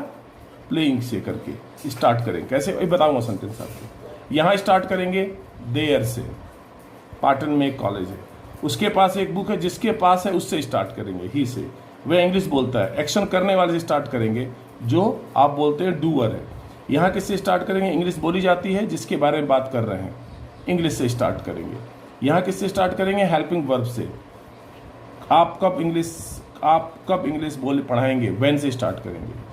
प्लेइंग से करके स्टार्ट करेंगे, कैसे वही बताऊंगा सेंटेंस आपको। यहाँ स्टार्ट करेंगे देयर से, पाटन में एक कॉलेज है, उसके पास एक बुक है, जिसके पास है उससे स्टार्ट करेंगे, ही से, वह इंग्लिश बोलता है। एक्शन करने वाले से स्टार्ट करेंगे, जो आप बोलते हैं डूअर है। यहाँ किससे स्टार्ट करेंगे, इंग्लिश बोली जाती है जिसके बारे में बात कर रहे हैं, इंग्लिश से स्टार्ट करेंगे। यहाँ किससे स्टार्ट करेंगे, हेल्पिंग वर्ब से। आप कब इंग्लिश बोल पढ़ाएंगे, व्हेन से स्टार्ट करेंगे।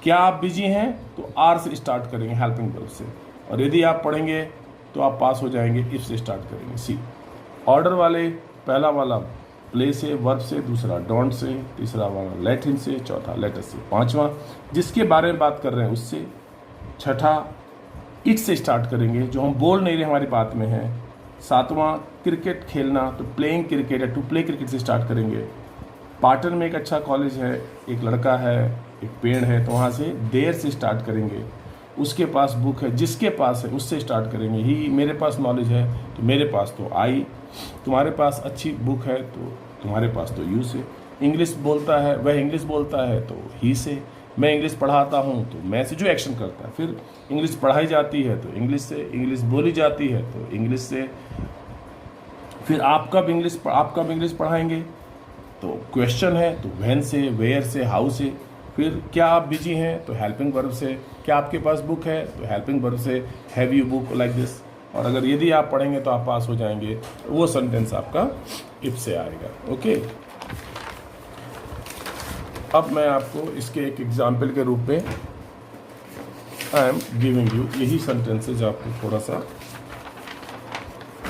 क्या आप बिजी हैं, तो आर से स्टार्ट करेंगे, हेल्पिंग वर्ब से। और यदि आप पढ़ेंगे तो आप पास हो जाएंगे, इफ से स्टार्ट करेंगे, सी। ऑर्डर वाले, पहला वाला प्ले से, वर्ब से, दूसरा डोंट से, तीसरा वाला लेट हिम से, चौथा लेट अस से, पांचवा जिसके बारे में बात कर रहे हैं उससे, छठा इट से स्टार्ट करेंगे, जो हम बोल नहीं रहे हमारी बात में है। सातवां क्रिकेट खेलना, तो प्लेइंग क्रिकेट है, टू प्ले क्रिकेट से स्टार्ट करेंगे। पाटन में एक अच्छा कॉलेज है, एक लड़का है, एक पेड़ है, तो वहाँ से देर से स्टार्ट करेंगे। उसके पास बुक है, जिसके पास है उससे स्टार्ट करेंगे। ही, मेरे पास नॉलेज है तो मेरे पास तो आई, तुम्हारे पास अच्छी बुक है तो तुम्हारे पास तो यू से। इंग्लिश बोलता है, वह इंग्लिश बोलता है तो ही से। मैं इंग्लिश पढ़ाता हूँ तो मैं से, जो एक्शन करता है। फिर इंग्लिश पढ़ाई जाती है तो इंग्लिश से, इंग्लिश बोली जाती है तो इंग्लिश से। फिर आप कब इंग्लिश पढ़ाएंगे, तो क्वेश्चन है तो व्हेन से, वेयर से, हाउ से। फिर क्या आप बिजी हैं, तो हेल्पिंग वर्ब से। क्या आपके पास बुक है, तो हेल्पिंग वर्ब से, have you book, like this. और अगर यदि आप पढ़ेंगे तो आप पास हो जाएंगे, वो सेंटेंस आपका इफ से आएगा, ओके। अब मैं आपको इसके एक एग्जाम्पल के रूप में आई एम गिविंग यू यही सेंटेंसेज आपको थोड़ा सा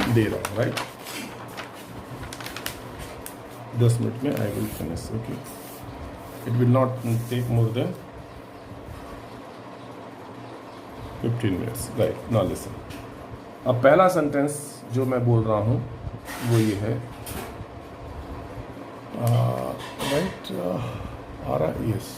दे रहा हूँ, राइट। 10 मिनट में I will finish, okay. It will not take more than 15 minutes, right. Now listen. अब पहला सेंटेंस जो मैं बोल रहा हूँ वो ये है, राइट, आ रहा, यस।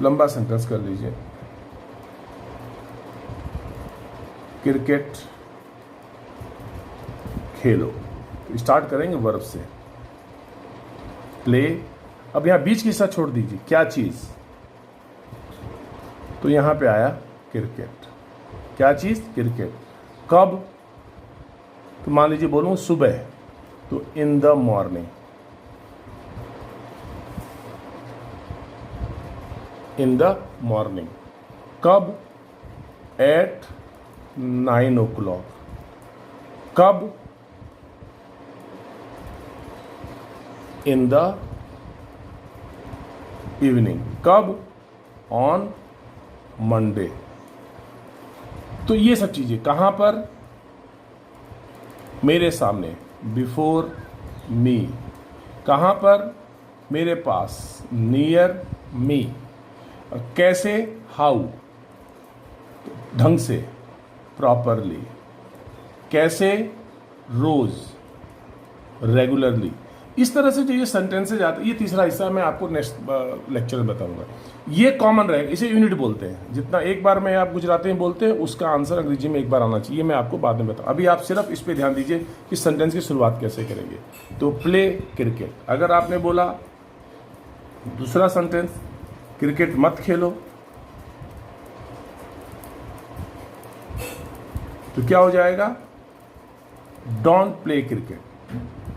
लंबा सेंटेंस कर लीजिए। क्रिकेट खेलो, स्टार्ट करेंगे वर्ब से। प्ले, अब यहां बीच की हिस्सा छोड़ दीजिए, क्या चीज, तो यहां पे आया क्रिकेट। क्या चीज, क्रिकेट। कब, तो मान लीजिए बोलूं सुबह, तो in the morning. In the morning. कब, एट 9 o'clock। कब, इन द इवनिंग। कब, ऑन मंडे। तो ये सब चीजें कहां पर, मेरे सामने, बिफोर मी। कहां पर, मेरे पास, नियर मी। कैसे, हाउ, ढंग से, प्रॉपरली। कैसे, रोज, रेगुलरली। इस तरह से जो ये सेंटेंसेज आते हैं, ये तीसरा हिस्सा मैं आपको नेक्स्ट लेक्चर में बताऊंगा। ये कॉमन रहेगा, इसे यूनिट बोलते हैं। जितना एक बार में आप गुजराती में बोलते हैं उसका आंसर अंग्रेजी में एक बार आना चाहिए। मैं आपको बाद में बताऊँ, अभी आप सिर्फ इस पर ध्यान दीजिए कि सेंटेंस की शुरुआत कैसे करेंगे। तो प्ले क्रिकेट, अगर आपने बोला दूसरा सेंटेंस क्रिकेट मत खेलो, तो क्या हो जाएगा? Don't play cricket,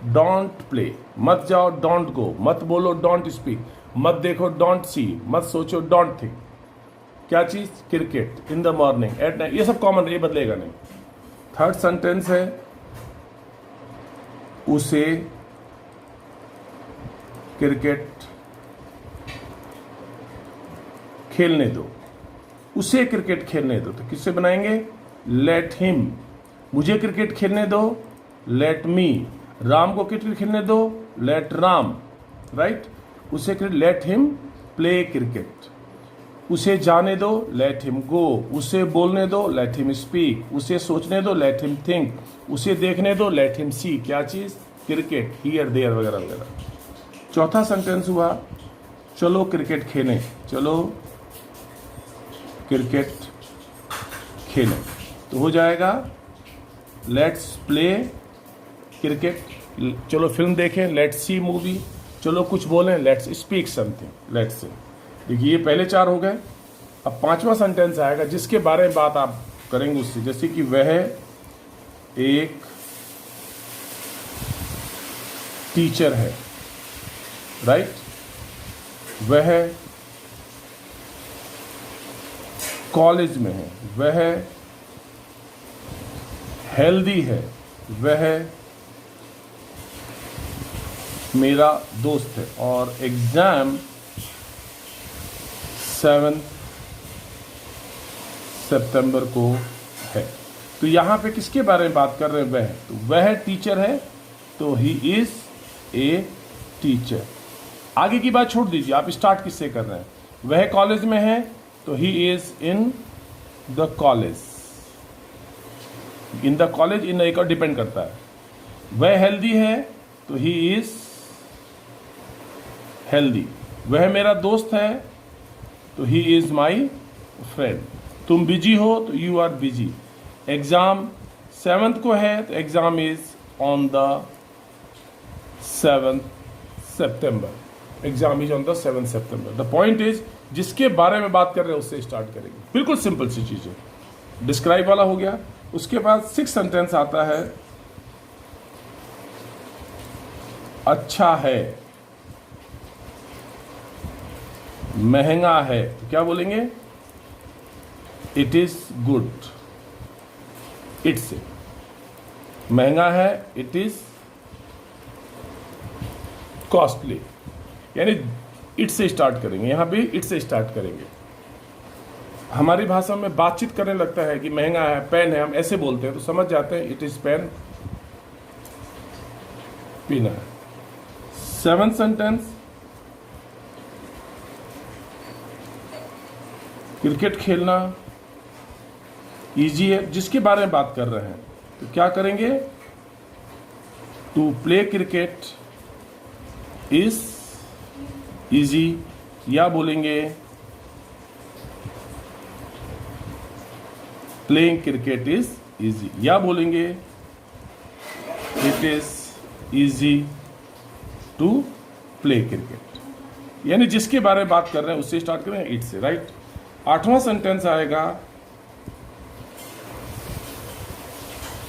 don't play, मत जाओ, डोंट गो, मत बोलो, डोंट स्पीक, मत देखो, डोंट सी, मत सोचो, डोंट थिंक। क्या चीज? Cricket in the morning, at night, ये सब कॉमन है, ये बदलेगा नहीं। थर्ड सेंटेंस है उसे क्रिकेट खेलने दो, उसे क्रिकेट खेलने दो, तो किससे बनाएंगे? Let him. मुझे क्रिकेट खेलने दो, लेट मी। राम को क्रिकेट खेलने दो, लेट राम, राइट। उसे लेट हिम प्ले क्रिकेट। उसे जाने दो, लेट हिम गो। उसे बोलने दो, लेट हिम स्पीक। उसे सोचने दो, लेट हिम थिंक। उसे देखने दो, लेट हिम सी। क्या चीज? क्रिकेट, हियर देयर वगैरह वगैरह। चौथा सेंटेंस हुआ चलो क्रिकेट खेलें, चलो क्रिकेट खेलें, तो हो जाएगा लेट्स प्ले क्रिकेट। चलो फिल्म देखें, लेट्स सी मूवी। चलो कुछ बोलें, let's speak something, let's say. देखिए ये पहले चार हो गए। अब पांचवा सेंटेंस आएगा जिसके बारे में बात आप करेंगे उससे, जैसे कि वह एक टीचर है, राइट। वह कॉलेज में है, वह हेल्दी है, वह मेरा दोस्त है, और एग्जाम 7 सितंबर को है। तो यहां पे किसके बारे में बात कर रहे हैं? वह, तो वह टीचर है, तो ही इज ए टीचर। आगे की बात छोड़ दीजिए, आप स्टार्ट किससे कर रहे हैं? वह कॉलेज में है, तो he is in the college. In the college, इन एक और डिपेंड करता है। वह हेल्दी है, तो ही इज हेल्दी। वह मेरा दोस्त है, तो ही इज माई फ्रेंड। तुम बिजी हो, तो you are busy. Exam 7th को है, तो exam is on the 7th September. Exam is on the 7th September. The point is जिसके बारे में बात कर रहे हैं उससे स्टार्ट करेंगे। बिल्कुल सिंपल सी चीज है। डिस्क्राइब वाला हो गया। उसके बाद 6th सेंटेंस आता है अच्छा है, महंगा है, तो क्या बोलेंगे? It is good. इट्स, महंगा है, इट इज कॉस्टली, यानी इट से स्टार्ट करेंगे। यहां भी इट से स्टार्ट करेंगे। हमारी भाषा में बातचीत करने लगता है कि महंगा है, पेन है, हम ऐसे बोलते हैं तो समझ जाते हैं इट इज पेन, पीना है। 7th सेंटेंस क्रिकेट खेलना इजी है, जिसके बारे में बात कर रहे हैं तो क्या करेंगे? To play cricket is easy, या बोलेंगे प्लेइंग क्रिकेट इज इजी, या बोलेंगे it is easy to play cricket. यानी जिसके बारे में बात कर रहे हैं उससे स्टार्ट करें, इट से, राइट। 8वां सेंटेंस आएगा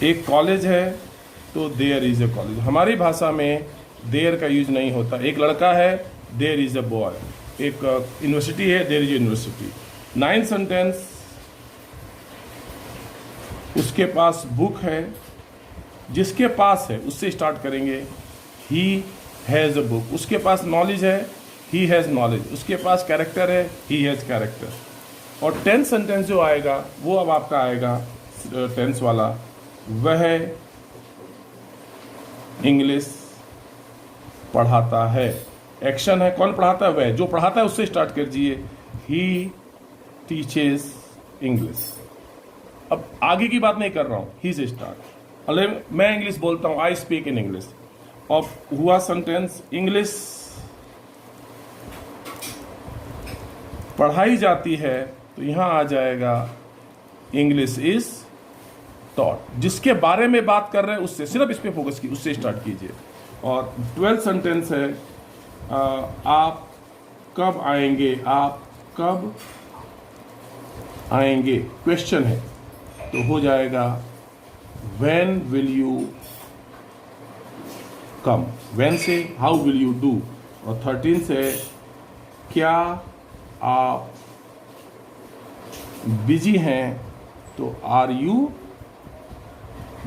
एक कॉलेज है, तो देयर इज ए कॉलेज। हमारी भाषा में देयर का यूज नहीं होता। एक लड़का है, देयर इज ए बॉय। एक यूनिवर्सिटी है, there is a university. 9th sentence उसके पास बुक है, जिसके पास है उससे स्टार्ट करेंगे। He has a book. उसके पास नॉलेज है, ही हैज नॉलेज। उसके पास कैरेक्टर है, ही हैज कैरेक्टर। और 10th सेंटेंस जो आएगा वो अब आपका आएगा टेंस वाला। वह इंग्लिश पढ़ाता है। एक्शन है, कौन पढ़ाता है? वह। जो पढ़ाता है उससे स्टार्ट कर दीजिए, ही टीचेस इंग्लिश। अब आगे की बात नहीं कर रहा हूं, ही से स्टार्ट। मैं इंग्लिश बोलता हूं, आई स्पीक इन इंग्लिश। और हुआ सेंटेंस इंग्लिश पढ़ाई जाती है, तो यहां आ जाएगा इंग्लिश इज टॉट। जिसके बारे में बात कर रहे हैं उससे, सिर्फ इस पे फोकस कीजिए, उससे स्टार्ट कीजिए। और 12th सेंटेंस है आप कब आएंगे, आप कब आएंगे, क्वेश्चन है, तो हो जाएगा when will you come. When से हाउ विल यू डू। और 13 से क्या आप बिजी हैं, तो are you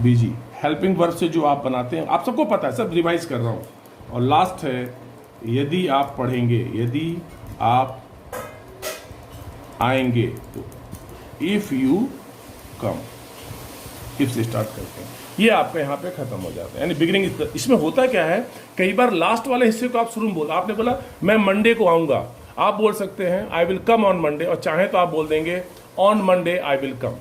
busy. Helping verb से जो आप बनाते हैं, आप सबको पता है, सब रिवाइज कर रहा हूं। और लास्ट है यदि आप पढ़ेंगे, यदि आप आएंगे, तो इफ यू कम। इफ से स्टार्ट करते हैं, ये आपका यहाँ पे खत्म हो जाता है, यानी बिगिनिंग। इसमें होता क्या है, कई बार लास्ट वाले हिस्से को आप शुरू में बोल, आपने बोला मैं मंडे को आऊंगा, आप बोल सकते हैं I will come on Monday, और चाहे तो आप बोल देंगे on Monday I will come.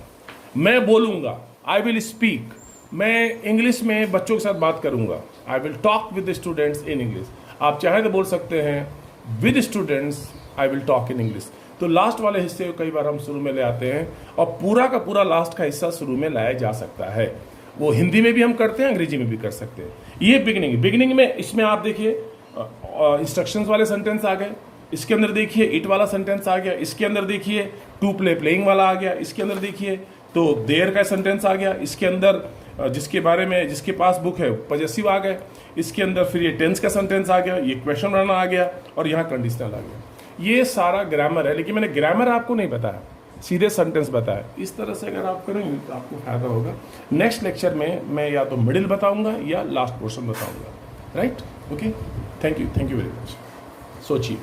मैं बोलूंगा, आई विल स्पीक, मैं इंग्लिश में बच्चों के साथ बात करूंगा, I will talk with students in English. आप चाहे तो बोल सकते हैं with students I will talk in English. तो लास्ट वाले हिस्से को कई बार हम शुरू में ले आते हैं, और पूरा का पूरा लास्ट का हिस्सा शुरू में लाया जा सकता है। वो हिंदी में भी हम करते हैं, अंग्रेजी में भी कर सकते हैं। ये बिगिनिंग में, इसमें आप देखिए इंस्ट्रक्शंस वाले सेंटेंस आ गए, इसके अंदर देखिए इट वाला सेंटेंस आ गया, इसके अंदर देखिए टू प्ले प्लेइंग वाला आ गया, इसके अंदर देखिए तो देयर का सेंटेंस आ गया, इसके अंदर जिसके बारे में, जिसके पास बुक है पॉजेसिव आ गए, इसके अंदर फिर ये टेंस का सेंटेंस आ गया, ये क्वेश्चन बनाना आ गया, और यहाँ कंडीशनल आ गया। ये सारा ग्रामर है, लेकिन मैंने ग्रामर आपको नहीं बताया, सीधे सेंटेंस बताया। इस तरह से अगर आप करेंगे तो आपको फायदा होगा। नेक्स्ट लेक्चर में मैं या तो मिडिल बताऊंगा या लास्ट पोर्शन बताऊंगा। Right, okay, thank you very much. सोचिए।